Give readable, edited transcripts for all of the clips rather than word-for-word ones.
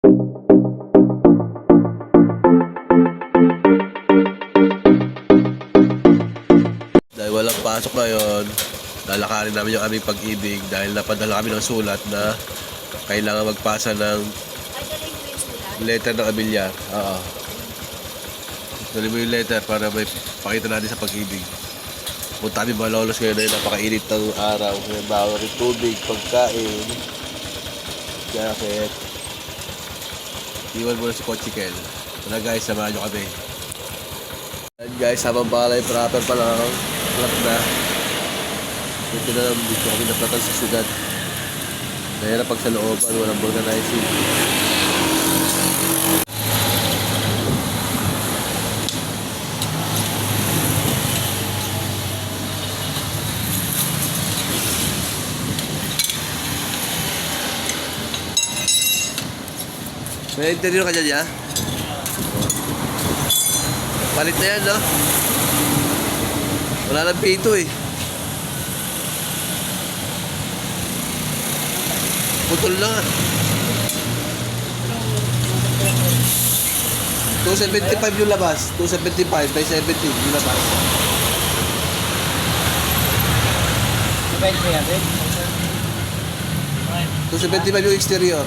Dahil walang pasok ngayon, lalakarin namin yung aming pag-ibig dahil napadala kami ng sulat na kailangan magpasa ng letter ng Amilyar. Oo. Dali mo yung letter para may pakita natin sa pag-ibig. Punta kami Malolos ngayon ay napakainit ng araw. Ngayon bawal rin tubig, pagkain, jacket. Iwan mo na si Cochikel. Tara guys, samahan nyo kami. And guys, habang balay proper pa lang, flat na. Ito na lang, dito kami naplatan sa syudad. Nahirap pag sa looban, walang organizing. May interior ka dyan, ya? Palit na yan, no? Wala lang pito, eh. Putol na nga. 275 yung labas. 275 by 70 yung labas. 275 yung exterior.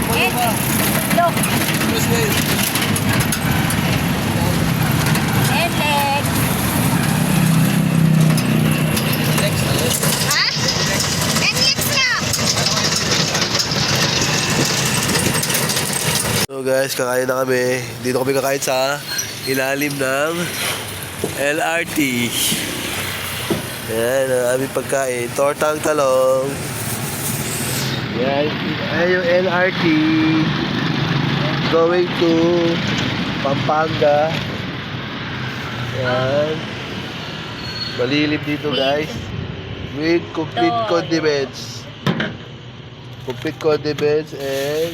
Alex ay look Yes, ma'am. Alex ha? Alex na So guys, kakain na kami. Dito kami kakain sa ilalim ng LRT. Yan, ang aming pagkain. Tortang talong. Yan, ayan yung LRT. Going to Pampanga. Yan. Malilim dito guys. With complete condiments. Complete condiments and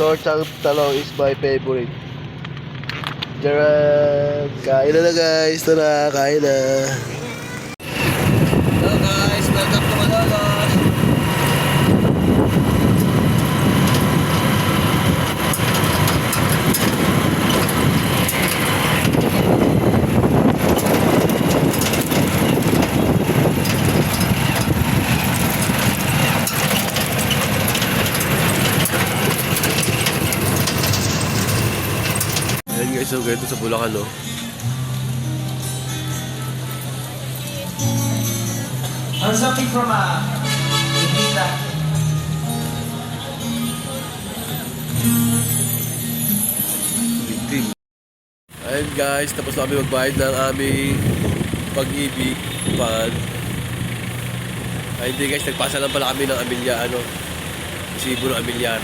tortang talong is my favorite. Jaran! Kain na guys. Tara, kain na. Hello guys, welcome to Malolos. Ayan guys, so ganito sa Bulacan, no? Something from Ibiza. Ayan guys, tapos na kami magbayad ng aming pag-ibig pan. Ay hindi guys, nagpasa lang pala kami ng Amilyar, resibo ng Amilyar.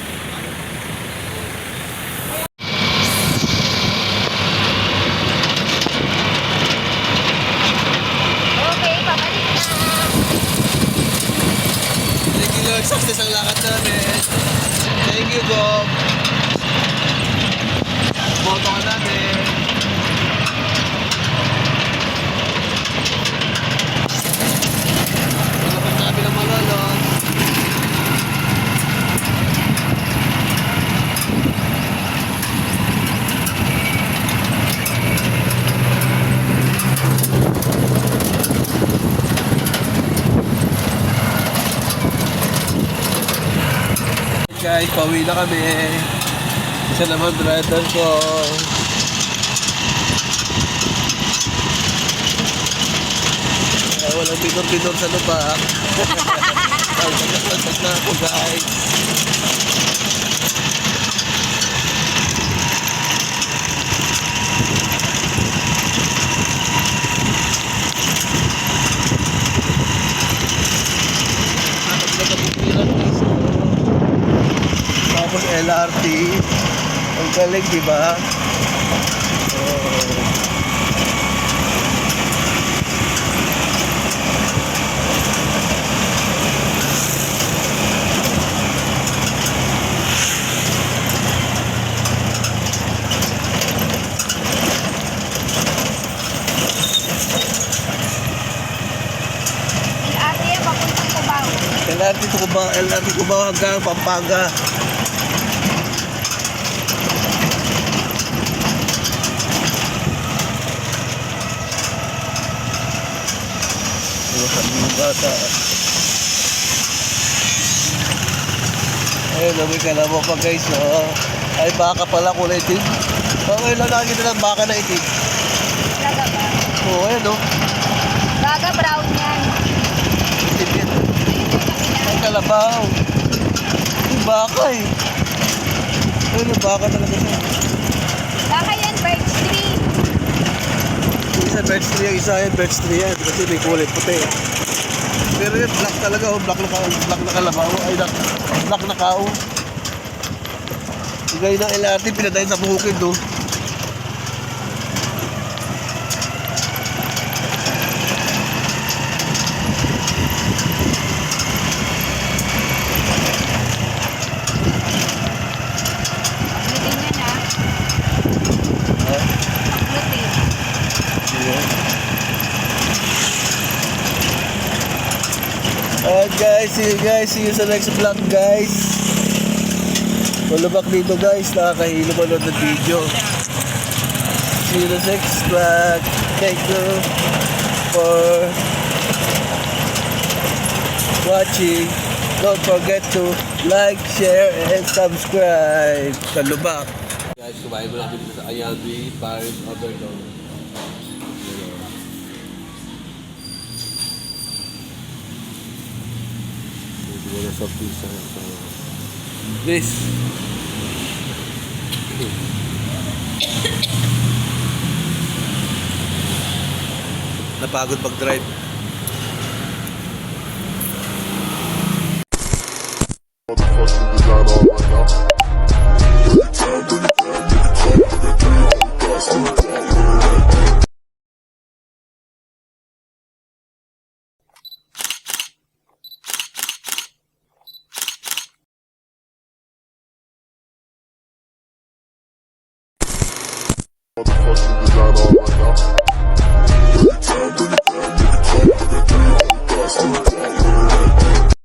okay pabalik na Thank you Lord, success ang lakad namin. Thank you Bob. Boto ka namin. Malapit na kami ng Malolos. Guys, pauwi na kami. Isa naman brother ko. Walang pinor-pinor sa lubak. Pagkakasagsak na ako guys. Tapos LRT. Ang galing, diba? LRT to Cubao, LRT Cubao hanggang Pampanga. Mga bata. Ayun, may kalamo pa guys. Oh. Ay, baka pala kulay itim. Okay lang nakikita ng baka na itim. Talaga ba? Oo, ayun o. Gaga brown yan. Itim yan. Ay, kalabaw. Yung baka eh. Ayun, yung baka talaga siya. Baka yan, birch tree. Yung isa birch tree, yung isa yan birch tree yan. Kasi may kulay puti. Pero yun, black talaga oh. Black na kalabaw. Ay, black na kao. Yung gaya ng LRT, pinadayin sa bukid oh. Paklutin yan ha. Ah, Paklutin. yeah. Alright guys, see you sa next vlog guys. Malubak dito guys, nakakahilo manood ng video. See you in the next vlog. Thank you for watching. Don't forget to like, share, and subscribe. Sa Lubak. Guys, kumain mo namin dito sa Ayambi, Paris, Overload. Wala sa pizza. This. Napagod pag-drive. Motherfucking design all right now. Motherfucking design all